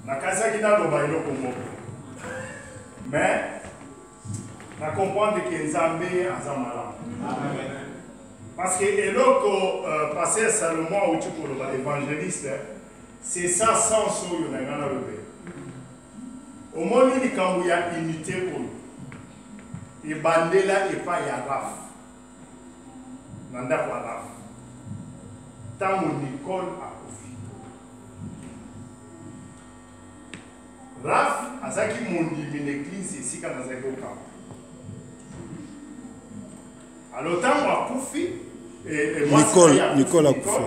Nakazaki na loba iloko moko. Mais na comprendre que Nzambe aza malamu. Amen. Parce que eloko pasteur Salomon ou tipo loba évangéliste, c'est ça sens oyo na ngana lobe. Omoni likambo ya unité oyo. Ebandela epa ya Raf. Nanda kwa Raf. Tango Nicole akufi. Raf azaki mondimi l'église esika nazaki okamba. Alors tango akufi Nicole akufi.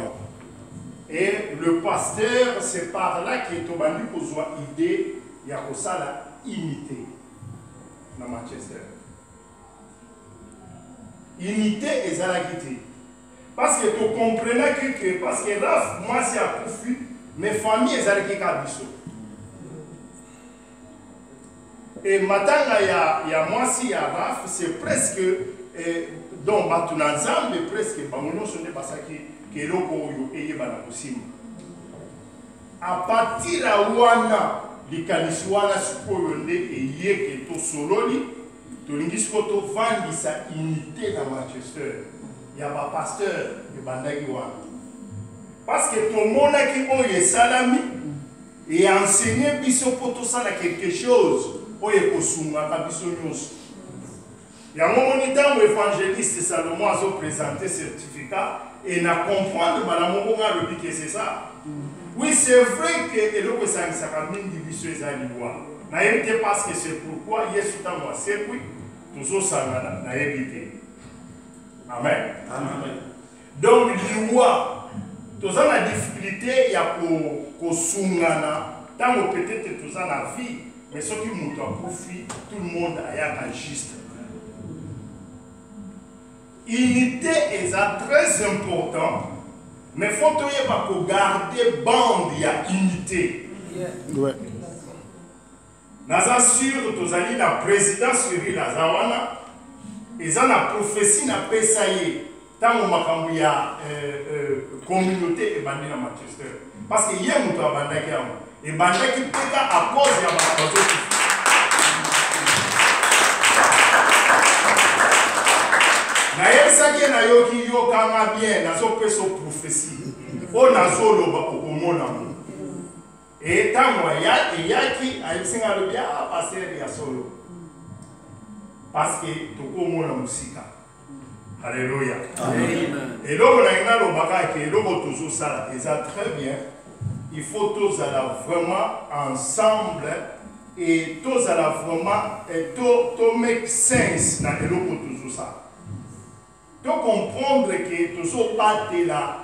Et le pasteur, c'est par là qu'il est obligé de avoir idée, il y a aussi la unité dans Manchester. Unité et la qualité. Parce que tu comprends que, parce que là, moi c'est à profit, mes familles sont à Bisso. Et maintenant, il y a moi si à Raf, c'est presque, donc, mais presque, ce n'est pas ça qui à partir de wana likanisi wana sikoyo nde eyeke to sololi tolingisi ko tovandisa unité na Manchester ya bapasteur ebandaki wana parce que tomonaki oyo esalami et enseigner biso po tosala quelque chose oyo ekosungaka biso nyonso yango moni ntango évangéliste Salomon azoprésente certificat et na comprendre que c'est ça. Oui, c'est vrai que eloko esangisaka mingi biso ezali loi. Nayebi te parce que c'est pourquoi Yesu ntango asekwi tozosangana nayebi te. Amen. Amen. Donc liwa toza na difficulté ya kosungana ntango peut-être toza na vie mais soki moto akufi tout le monde ayaka juste. Unité est très important, mais il faut garder bande, il y a unité. Ouais. Naza sûr, tu as la présidence sur la Zawana, et ça la prophétie n'a pas essayé. Tant que il y a communauté et bandé dans Manchester. Parce que hier, nous avons bandé et bandé qui peut à cause de la na yoki yo kama bien nazo peso prophétie o nazo loba okomona mo et tango ya yaki aisinga lo bia passer ya solo parce que tokomona musika. Alléluia. Amen. Et donc on a une lobaka que lobo toujours ça et ça très bien. Il faut tous aller vraiment ensemble et tous aller vraiment et to make sense dans le lobo toujours ça. Tu comprendre que toujours pas de la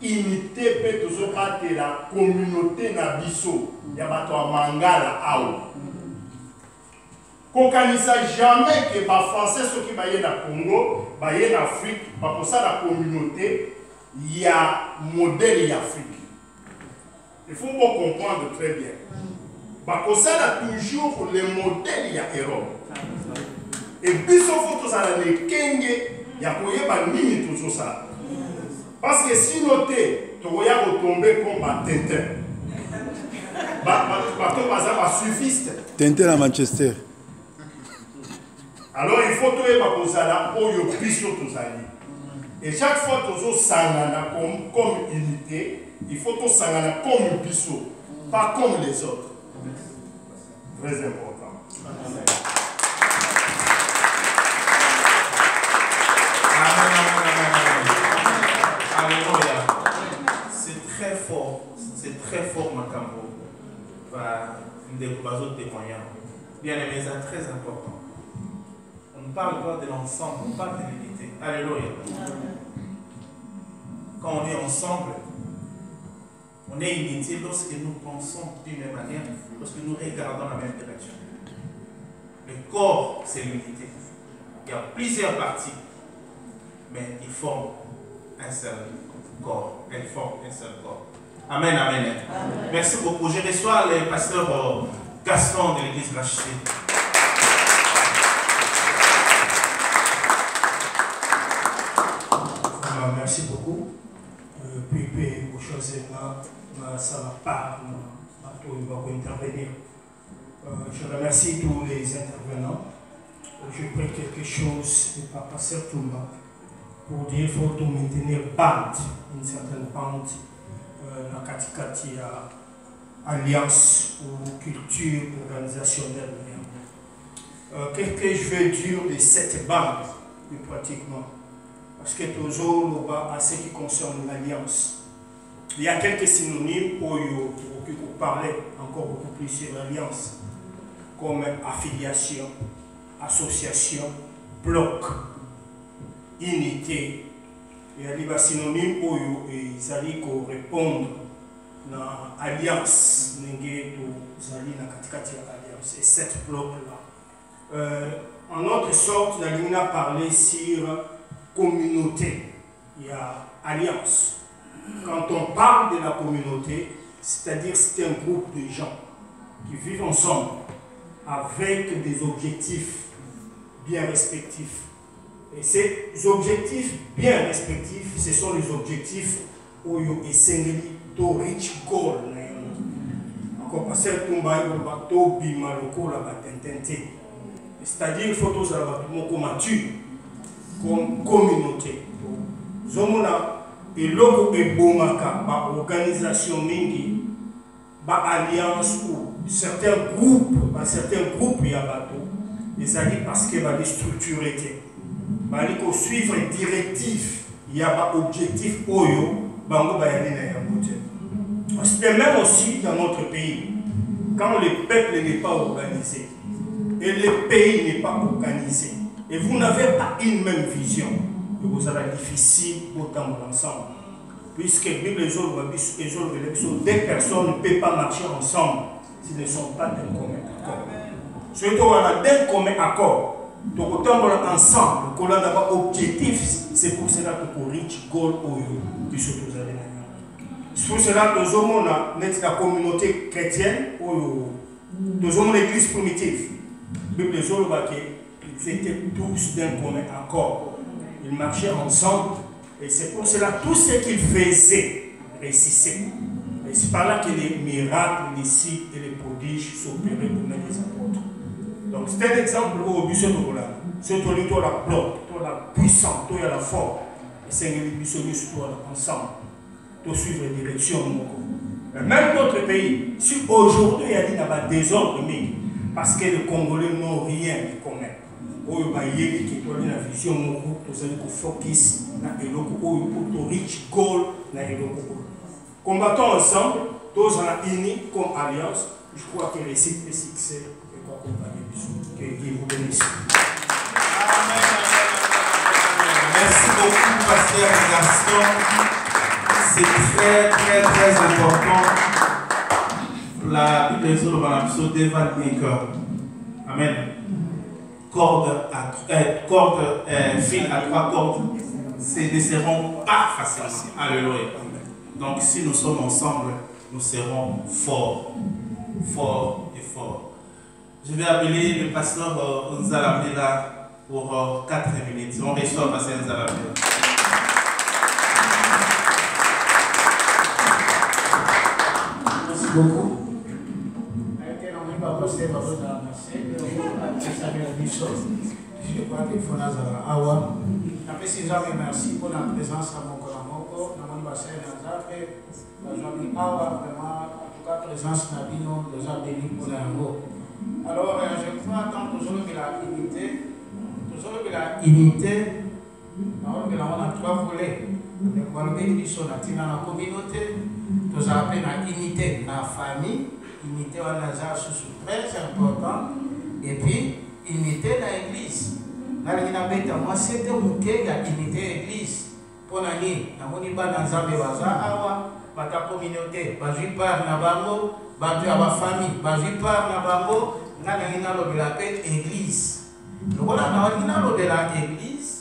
unité, peut toujours pas de la communauté na biso. Il y a pas de mangala ao. Kokanisa jamais que les Français ceux qui baillent na Congo, baillent en Afrique, pas pour ça la communauté, il y a modèle Afrique. Il faut bien comprendre très bien. Pas pour ça là toujours le modèle il y a Europe. Et puis sauf faut ça les kenge il y a nini toujours ça. Parce que si noté, tu vas retomber comme un Tintin. Tu vas suffiste. Tintin à Manchester. Alors il faut que tu aies et chaque fois que tu as comme unité, il faut que tu aies comme biso, pas comme les autres. Très important. Amen. Alléluia. C'est très fort, Makambo. Des autres témoignages. Bien aimés, c'est très important. On ne parle pas de l'ensemble, on parle de l'unité. Alléluia. Quand on est ensemble, on est unité lorsque nous pensons d'une même manière, lorsque nous regardons la même direction. Le corps, c'est l'unité. Il y a plusieurs parties, mais ils forment un seul corps. Elles forment un seul corps. Amen, amen. Amen. Merci beaucoup. Je reçois le pasteur Gaston de l'église Rachité. Merci beaucoup. Puis, vous choisissez ça va pas, va intervenir. Je remercie tous les intervenants. Je prie quelque chose de Papa Sertoumba pour dire qu'il faut maintenir une certaine pente dans Katikati alliance ou culture organisationnelle. Qu'est-ce que je veux dire de cette bande, pratiquement? Parce que toujours, à ce qui concerne l'alliance, il y a quelques synonymes pour parler encore beaucoup plus sur l'alliance, comme affiliation, association, bloc, unité. Il y a des synonymes pour répondre à l'alliance, et cette bloc-là. En autre sorte, la ligne a parlé sur communauté, il y a alliance. Quand on parle de la communauté, c'est-à-dire c'est un groupe de gens qui vivent ensemble avec des objectifs bien respectifs. Et ces objectifs bien respectifs, ce sont les objectifs où il y a to reach goal. Encore passer tout le bateau bima loko la batentente. C'est-à-dire qu'il faut tous comme communauté. Zomona et logo et bomaka ba organisation mingi ba alliance ou certains groupes il y a bateau. Les alliés parce que va les structurer. Il faut suivre les directives, il y a un objectif oyo, c'est même aussi dans notre pays, quand le peuple n'est pas organisé et le pays n'est pas organisé, et vous n'avez pas une même vision, vous allez difficile autant ensemble. Puisque les deux personnes ne peuvent pas marcher ensemble s'ils ne sont pas d'un commun accord. Surtout, on a d'un commun accord. Donc, autant ensemble, qu'on a un objectif, c'est pour cela que pour reach goal c'est pour cela que nous avons la communauté chrétienne, nous avons l'église primitive. Les autres, ils étaient tous d'un commun accord. Ils marchaient ensemble, et c'est pour cela que tout ce qu'ils faisaient réussissait. Et c'est par là que les miracles, les signes et les prodiges s'opéraient pour mettre les apôtres. Donc c'est un exemple où au Bissot de là, surtout la bloc, la puissance, la force, et c'est que les Bissot ensemble, pour suivre les directions. Même notre pays, si aujourd'hui il y a des désordres, parce que les Congolais n'ont rien de commun. Il y a une vision, nous allons focus pour reach goal. Combattons ensemble, tous unis comme alliance. Je crois que le récit est succès. Que Dieu vous bénisse. Merci beaucoup, Pasteur Gaston. C'est très important. La Bible est sur le Banapso devant les cœurs. Amen. Fil à 3 cordes, ce ne seront pas faciles. Alléluia. Donc, si nous sommes ensemble, nous serons forts. Forts et forts. Je vais appeler le pasteur Nzalamela pour 4 minutes. On reçoit pasteur Nzalamela. Merci beaucoup. Je crois qu'il faut Awa. Merci pour la présence à mon Kolamoko, dans mon bassin Nazaré. Awa, vraiment, en tout cas, présence Nabino, nous a béni pour l'ango. Alors, je crois tant toujours que la unité, on a 3 volets. Le Kolbé, ils sont dans la communauté, nous avons la unité dans la famille, unité en Nazaré, c'est très important, et puis unité dans l'église. Moi, c'était une unité l'église. Pour l'année, dans la communauté, par la bango, la famille, par la bango, l'église. Nous voilà dans l'église,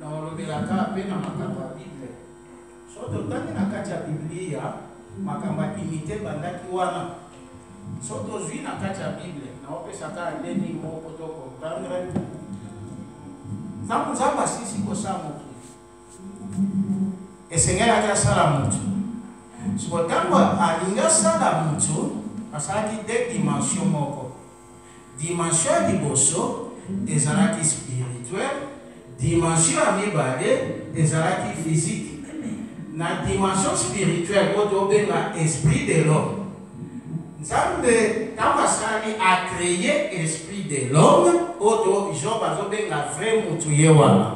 dans la Bible. Surtout dans la Bible, makamba unité bandaki wana. Surtout dans la Bible, on peut s'attendre à des mots pour comprendre. Nzamba sisi kosa mutu. Esengela kya sala mutu. Sikotambo alinga sala mutu, asalaki deux dimensions moko. Dimension ya liboso ezalaki spirituel, dimension ya mibale ezalaki physique. Na dimension spirituelle oyo tobenga esprit de l'homme. Nzambe ntango asalaki a créé esprit de l'homme oyo Job azobenga vrai mutu ye wana.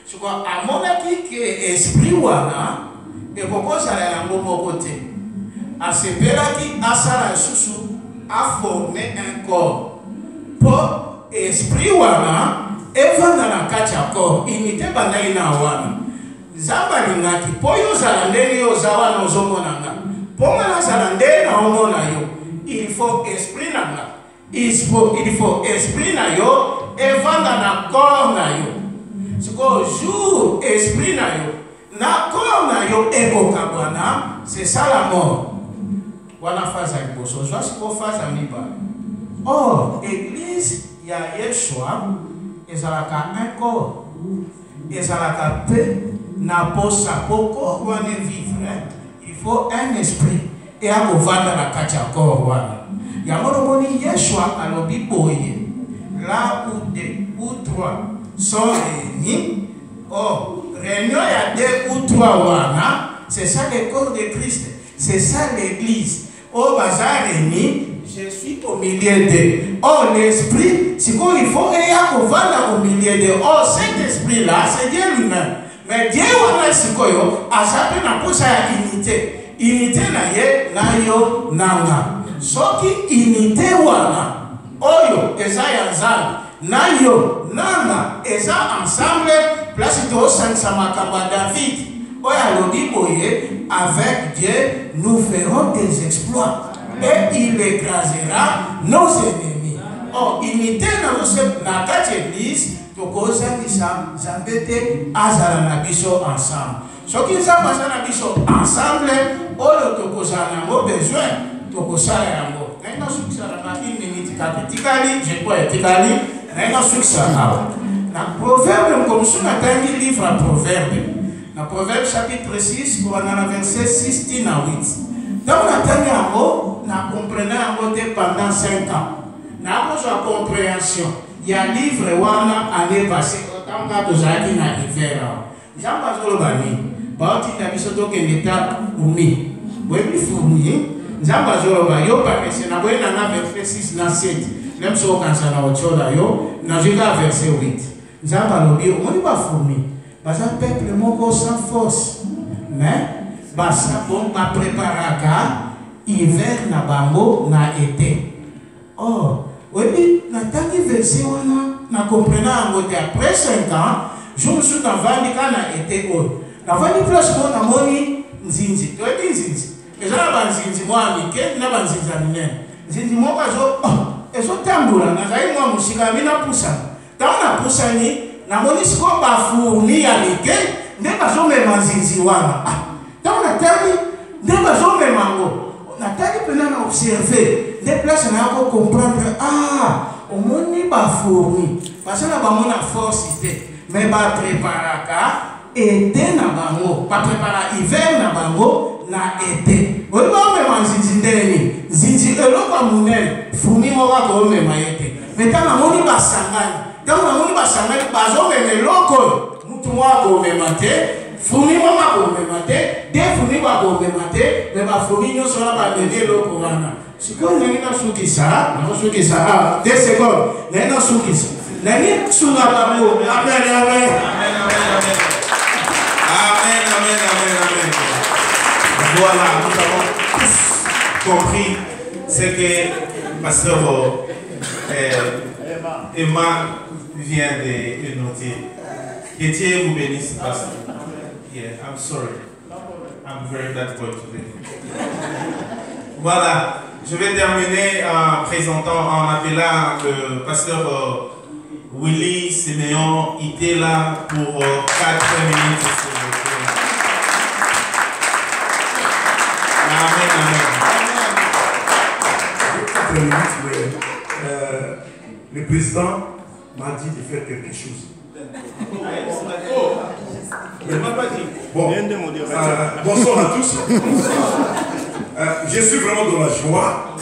Soko amonaki ke esprit wana ekokozala yango moko te. Asepelaki asala lisusu aforme un corps. Po esprit wana evanda na kati ya corps, unité bandaki na wana. Nzambe alingaki po yo ozala ndenge yo oza wana ozomona nga. Po nga nazala ndenge na omona yo, il faut esprit na nga. Il faut esprit na yo evanda na corps na yo. Siko jour esprit na yo na corps na yo ekokabwana, c'est ça la mort. Wana phase ya liboso, ozwa siko phase ya mibale. Or, église ya Yeshua ezalaka un corps, ezalaka pe na posa poko wana vivre. Il faut un esprit et à kovanda na kati ya corps wana. Yango loboni Yeshua alobi boye, là où deux ou trois sont réunis. Or, réunion ya deux ou trois wana, c'est ça le corps de Christ, c'est ça l'église. Au bazar réuni, je suis au milieu d'eux. Or, l'esprit, c'est quoi il faut et à kovanda au milieu d'eux. Or, cet esprit-là, c'est Dieu lui-même. Mais Dieu wana sikoyo asape na posa ya unité. Unité na ye na yo nanga. Soki unité wana oyo eza ya nzambe na yo nanga eza ensemble place to sansa makamba David. Oyo alobi boye avec Dieu nous ferons des exploits et il écrasera nos ennemis. Oh, unité na kati église tokozangisa nzambe te azala na biso ensemble. Soki nzambe azala na biso ensemble oyo tokozala nango besoin tokosala yango. Naina sukisa na une minute kaka tikali je crois tikali naina sukisa awa. Na proverbe komsu na tangi livre à proverbe. Na proverbe chapitre 6 kwa na verset 6 tina 8. Donc na tangi yango na comprendre yango te pendant 5 ans. Na kozwa compréhension. Il y a un livre wana année passée autant que tozalaki na hiver. Nzambe azoloba nini? Baotinda biso tokendeta umi. Boyebi fourmi, Nzambe azoloba yo papese na boye na verset 6 na 7. Même si okanisa na otiola yo, na jika verset 8. Nzambe alobi omoni ba fourmi. Baza peuple moko sans force. Mais basa bon ba préparaka hiver na bango na été. Oh, oui, natangi verset wana na comprendre yango te après 5 ans je me suis navandi kana été oyo navandi place mo na moni nzinzi toyebi nzinzi ezala banzinzi mwa mike na banzinzi ya minene nzinzi moko ezotambola nazali mwa musika mina pusana ntango napusani namoni siko bafurni ya mike nde bazomema nzinzi wana ntango natali nde bazomema ngo natali mpena na observe nde place na yako comprendre au moni ba fourmi parce que ba mona force te mais ba préparaka été na bango ba prépara hiver na bango na été oyo ba me manzinzi ndeni zinzi eloko munene fourmi moka ko me mayete mais kana moni ba sangani bazo me eloko mutu mwa ko me mate fourmi moka ko me mate de fourmi ba ko me mate mais ba fourmi nyoso na ba bebe eloko wana. Si vous avez un soukisa, 2 secondes, vous avez un soukisa. Vous avez un soukisa. Amen, amen. Amen. Voilà, nous avons tous compris ce que Pasteur Emma vient de nous dire. Que Dieu vous bénisse, Pasteur. Yeah, I'm sorry. I'm very bad boy today. Voilà. Je vais terminer en présentant, en appelant le pasteur Willy Siméon Itela pour 4 minutes. Amen. 4 minutes, le président m'a dit de faire quelque chose. Bon, bonsoir à tous. Je suis vraiment dans la joie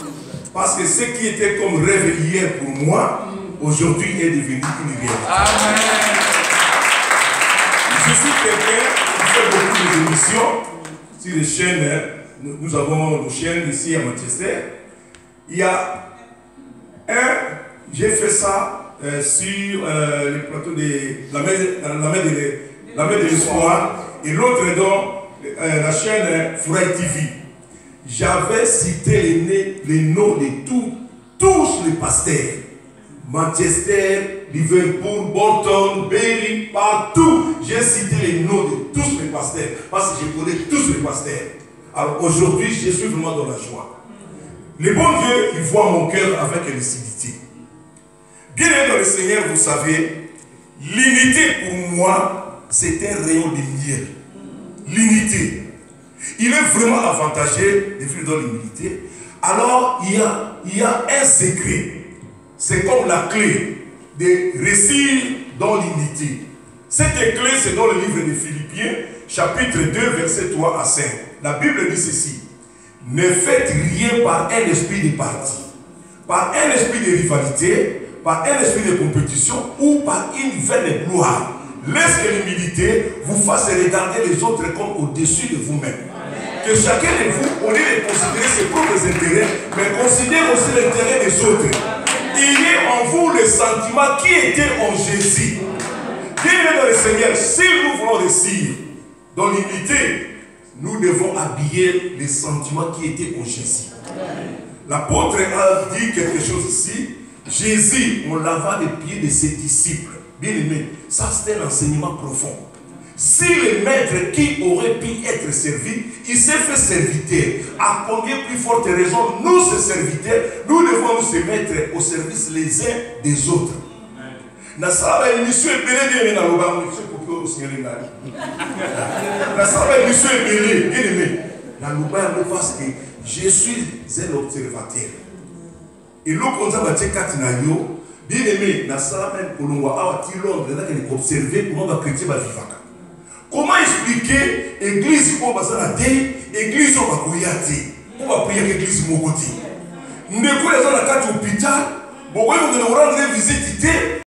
Parce que ce qui était comme rêve hier pour moi, aujourd'hui est devenu une réalité. Amen. Je suis quelqu'un qui fait beaucoup d'émissions sur les chaînes. Nous avons nos chaînes ici à Manchester. Il y a j'ai fait ça sur le plateau de la mer de l'espoir, et l'autre est dans la chaîne Furaï TV. J'avais cité les noms de tous les pasteurs. Manchester, Liverpool, Bolton, Berry, partout. J'ai cité les noms de tous les pasteurs parce que je connais tous les pasteurs. Alors aujourd'hui, je suis vraiment dans la joie. Le bon Dieu, il voit mon cœur avec lucidité. Bien aimé dans le Seigneur, vous savez, l'unité pour moi, c'est un rayon de lumière. L'unité. Il est vraiment avantageux de vivre dans l'humilité. Alors, il y a un secret. C'est comme la clé de réussir dans l'unité. Cette clé, c'est dans le livre de Philippiens, chapitre 2, versets 3 à 5. La Bible dit ceci. Ne faites rien par un esprit de parti, par un esprit de rivalité, par un esprit de compétition ou par une vaine gloire. Laisse que l'humilité vous fasse regarder les autres comme au-dessus de vous-même. Que chacun de vous, au lieu de considérer ses propres intérêts, mais considère aussi l'intérêt des autres. Ayez en vous le sentiment qui était en Jésus. Bien dans le Seigneur, si nous voulons réussir dans l'unité, nous devons habiller les sentiments qui étaient en Jésus. L'apôtre a dit quelque chose ici. Jésus, on lava les pieds de ses disciples. Bien aimé, ça c'est un enseignement profond. Si le maître qui aurait pu être servi, il s'est fait serviteur. À combien plus forte raison, nous, ces serviteurs, nous devons nous se mettre au service les uns des autres. Na sala émission belé bien na loba monsieur pour au Seigneur ngali. Na sala émission belé bien aimé. Na loba parce que je suis un observateur. Et l'autre on va checker na yo bien aimé na sala même kolongwa awa ti Londres là que observer comment va chrétien va vivre. Comment expliquer l'église pour passer la terre, l'église pour prier à terre, pour prier à l'église Mogoti. Nous ne pouvons pas aller à l'hôpital, nous ne pouvons pas rendre visite.